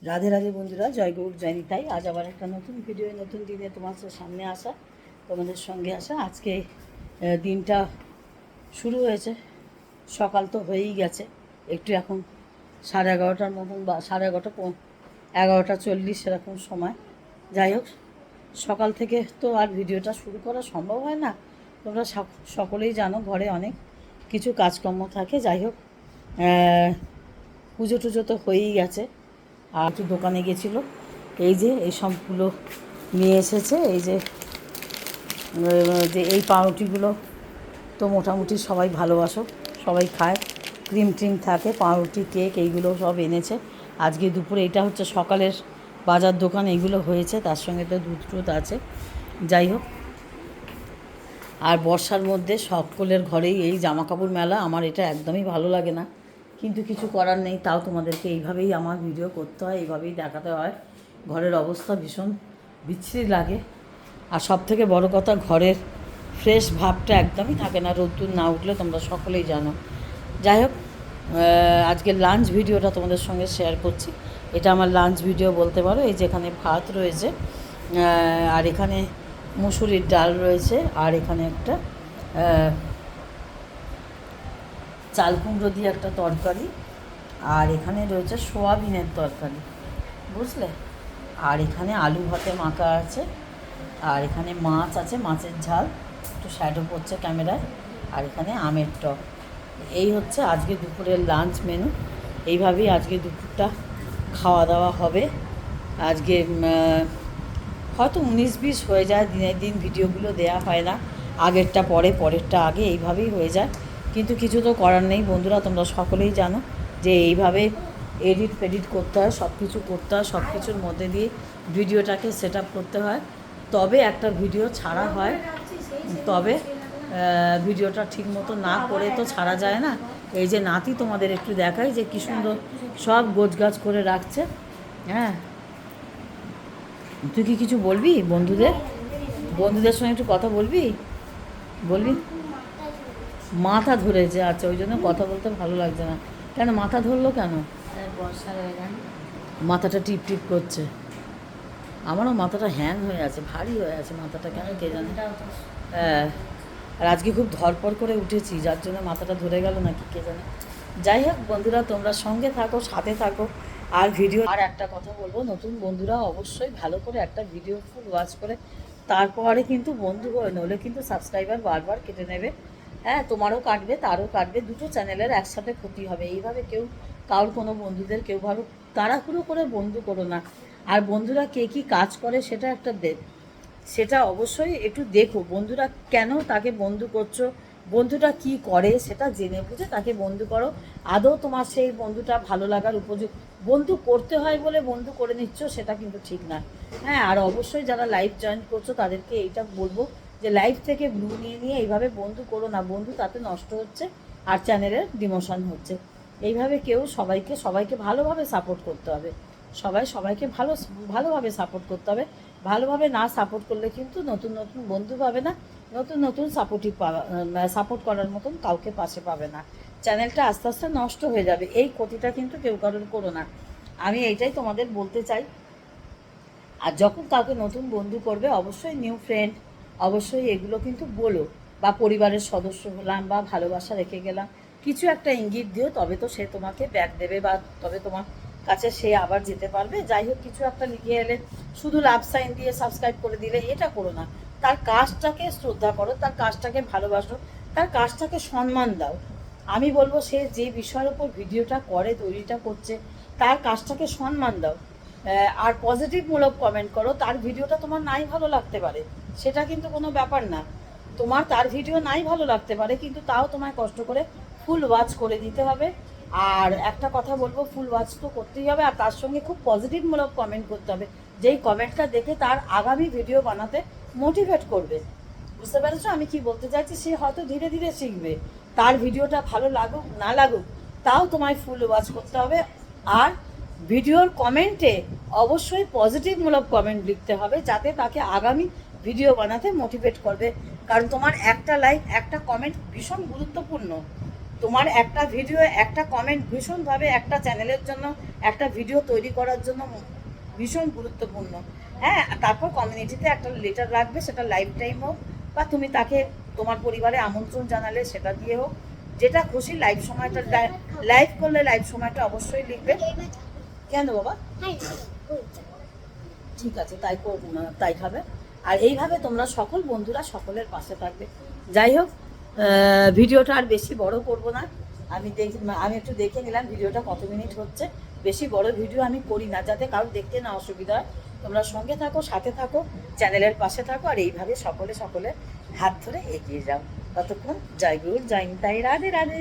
রাধে রাধে বন্ধুরা, জয় গৌর জয় নিতাই। আজ আবার একটা নতুন ভিডিও, নতুন দিনে তোমাদের সামনে আসা, তোমাদের সঙ্গে আসা। আজকে দিনটা শুরু হয়েছে, সকাল তো হয়েই গেছে, একটু এখন 11:30টার মতন বা 11:30, 11:40 সেরকম সময়। যাই হোক, সকাল থেকে তো আর ভিডিওটা শুরু করা সম্ভব হয় না, তোমরা সকলেই জানো ঘরে অনেক কিছু কাজকর্ম থাকে। যাই হোক, পুজো টুজো তো হয়েই গেছে। আর একটু দোকানে গেছিলো, এই যে এই সবগুলো নিয়ে এসেছে। এই যে যে এই পাউরুটিগুলো তো মোটামুটি সবাই ভালোবাসো, সবাই খায়, ক্রিম ট্রিম থাকে, পাউরুটি, কেক, এইগুলো সব এনেছে। আজকে দুপুরে এটা হচ্ছে সকালের বাজার দোকান, এইগুলো হয়েছে, তার সঙ্গে তো দুধ টুধ আছে। যাই হোক, আর বর্ষার মধ্যে সকলের ঘরেই এই জামাকাপড় মেলা, আমার এটা একদমই ভালো লাগে না, কিন্তু কিছু করার নেই। তাও তোমাদেরকে এইভাবেই আমার ভিডিও করতে হয়, এইভাবেই দেখাতে হয়। ঘরের অবস্থা ভীষণ বিচ্ছিরি লাগে, আর সব থেকে বড়ো কথা, ঘরের ফ্রেশ ভাবটা একদমই থাকে না রোদ্দুর না উঠলে, তোমরা সকলেই জানো। যাই হোক, আজকের লাঞ্চ ভিডিওটা তোমাদের সঙ্গে শেয়ার করছি। এটা আমার লাঞ্চ ভিডিও বলতে পারো। এই যে এখানে ভাত রয়েছে, আর এখানে মুসুরির ডাল রয়েছে, আর এখানে একটা চাল কুমড়ো দিয়ে একটা তরকারি, আর এখানে রয়েছে সোয়াবিনের তরকারি, বুঝলে। আর এখানে আলু ভাতে মাখা আছে, আর এখানে মাছ আছে, মাছের ঝাল, একটু শ্যাডো পড়ছে ক্যামেরায়, আর এখানে আমের টক। এই হচ্ছে আজকে দুপুরের লাঞ্চ মেনু। এইভাবেই আজকে দুপুরটা খাওয়া দাওয়া হবে। আজকে হয়তো 19-20 হয়ে যায়, দিনের দিন ভিডিওগুলো দেয়া হয় না, আগেরটা পরে, পরেরটা আগে, এইভাবেই হয়ে যায়। কিন্তু কিছু তো করার নেই বন্ধুরা, তোমরা সকলেই জানো যে এইভাবে এডিট ফেডিট করতে হয়, সব কিছু করতে হয়, সব কিছুর মধ্যে দিয়ে ভিডিওটাকে সেট আপ করতে হয়, তবে একটা ভিডিও ছাড়া হয়। তবে ভিডিওটা ঠিক মতো না করে তো ছাড়া যায় না। এই যে নাতি তোমাদের একটু দেখাই যে কী সুন্দর সব গোছগাছ করে রাখছে। হ্যাঁ, তুই কি কিছু বলবি বন্ধুদের? বন্ধুদের সঙ্গে একটু কথা বলবি? বলবি? মাথা ধরেছে, আচ্ছা, ওই জন্য কথা বলতে ভালো লাগছে না। কেন মাথা ধরলো কেন? মাথাটা টিপ টিপ করছে। আমারও মাথাটা হ্যাং হয়ে আছে, ভারী হয়ে আছে মাথাটা, কেন কে জানে। হ্যাঁ, আর আজকে খুব ধরপড় করে উঠেছি, যার জন্য মাথাটা ধরে গেল নাকি কে জানে। যাই হোক বন্ধুরা, তোমরা সঙ্গে থাকো, সাথে থাকো। আর ভিডিও, আর একটা কথা বলবো, নতুন বন্ধুরা অবশ্যই ভালো করে একটা ভিডিও ফুল ওয়াচ করে তারপরে কিন্তু বন্ধু হয়ে, নইলে কিন্তু সাবস্ক্রাইবার বারবার কেটে নেবে। হ্যাঁ, তোমারও কাটবে, তারও কাটবে, দুটো চ্যানেলের একসাথে ক্ষতি হবে। এইভাবে কেউ কারোর কোনো বন্ধুদের কেউ ভালো তাড়াহুড়ো করে বন্ধু করো না। আর বন্ধুরা কে কী কাজ করে সেটা একটা সেটা অবশ্যই একটু দেখো, বন্ধুরা কেন তাকে বন্ধু করছো, বন্ধুটা কি করে সেটা জেনে বুঝে তাকে বন্ধু করো। আদৌ তোমার সেই বন্ধুটা ভালো লাগার উপযুক্ত, বন্ধু করতে হয় বলে বন্ধু করে নিচ্ছ, সেটা কিন্তু ঠিক না। হ্যাঁ, আর অবশ্যই যারা লাইভ জয়েন করছো তাদেরকে এইটা বলবো যে লাইভ থেকে ব্লু নিয়ে নিয়ে এইভাবে বন্ধু করো না, বন্ধু তাতে নষ্ট হচ্ছে, আর চ্যানেলের ডিমোশন হচ্ছে। এইভাবে কেউ সবাইকে সবাইকে ভালোভাবে সাপোর্ট করতে হবে, সবাইকে ভালোভাবে সাপোর্ট করতে হবে। ভালোভাবে না সাপোর্ট করলে কিন্তু নতুন নতুন বন্ধু পাবে না, নতুন নতুন সাপোর্ট করার মতন কাউকে পাশে পাবে না। চ্যানেলটা আস্তে আস্তে নষ্ট হয়ে যাবে, এই ক্ষতিটা কিন্তু কেউ কারোর করো না। আমি এইটাই তোমাদের বলতে চাই। আর যখন কাউকে নতুন বন্ধু করবে, অবশ্যই নিউ ফ্রেন্ড, অবশ্যই এগুলো কিন্তু বলো, বা পরিবারের সদস্য হলাম বা ভালোবাসা রেখে গেলাম, কিছু একটা ইঙ্গিত দিও, তবে তো সে তোমাকে ব্যাক দেবে, বা তবে তোমার কাছে সে আবার যেতে পারবে। যাই হোক, কিছু একটা লিখে এলে শুধু লাভ সাইন দিয়ে সাবস্ক্রাইব করে দিলে এটা করো না। তার কাজটাকে শ্রদ্ধা করো, তার কাজটাকে ভালোবাসো, তার কাজটাকে সম্মান দাও। আমি বলবো, সে যে বিষয়ের উপর ভিডিওটা করে, তৈরিটা করছে, তার কাজটাকে সম্মান দাও। আর পজিটিভমূলক কমেন্ট করো। তার ভিডিওটা তোমার নাই ভালো লাগতে পারে, সেটা কিন্তু কোনো ব্যাপার না। তোমার তার ভিডিও নাই ভালো লাগতে পারে, কিন্তু তাও তোমায় কষ্ট করে ফুল ওয়াচ করে দিতে হবে। আর একটা কথা বলবো, ফুল ওয়াচ তো করতেই হবে, আর তার সঙ্গে খুব পজিটিভমূলক কমেন্ট করতে হবে, যেই কমেন্টটা দেখে তার আগামী ভিডিও বানাতে মোটিভেট করবে। বুঝতে পেরেছো আমি কি বলতে চাইছি? সে হয়তো ধীরে ধীরে শিখবে, তার ভিডিওটা ভালো লাগুক না লাগুক, তাও তোমায় ফুল ওয়াচ করতে হবে। আর ভিডিওর কমেন্টে অবশ্যই পজিটিভমূলক কমেন্ট লিখতে হবে, যাতে তাকে আগামী ভিডিও বানাতে মোটিভেট করবে। কারণ তোমার একটা লাইক, একটা কমেন্ট ভীষণ গুরুত্বপূর্ণ। তোমার একটা ভিডিও, একটা কমেন্ট ভীষণভাবে একটা চ্যানেলের জন্য, একটা ভিডিও তৈরি করার জন্য ভীষণ গুরুত্বপূর্ণ। হ্যাঁ, তারপর কমিউনিটিতে একটা লেটার রাখবে, সেটা লাইফ টাইম হোক, বা তুমি তাকে তোমার পরিবারে আমন্ত্রণ জানালে সেটা দিয়ে হোক, যেটা খুশি। লাইভ সময়টা লাইভ করলে লাইভ সময়টা অবশ্যই লিখবে। কেন বাবা? ঠিক আছে, তাই খাবে। আর এইভাবে তোমরা সকল বন্ধুরা সকলের পাশে থাকবে। যাই হোক, ভিডিওটা আর বেশি বড় করব না। আমি একটু দেখে নিলাম ভিডিওটা কত মিনিট হচ্ছে। বেশি বড় ভিডিও আমি করি না, যাতে কারোর দেখতে না অসুবিধা হয়। তোমরা সঙ্গে থাকো, সাথে থাকো, চ্যানেলের পাশে থাকো, আর এইভাবে সকলে হাত ধরে এগিয়ে যাও। ততক্ষণ জয় গুরু, জয় নিতাই, রাধে রাধে।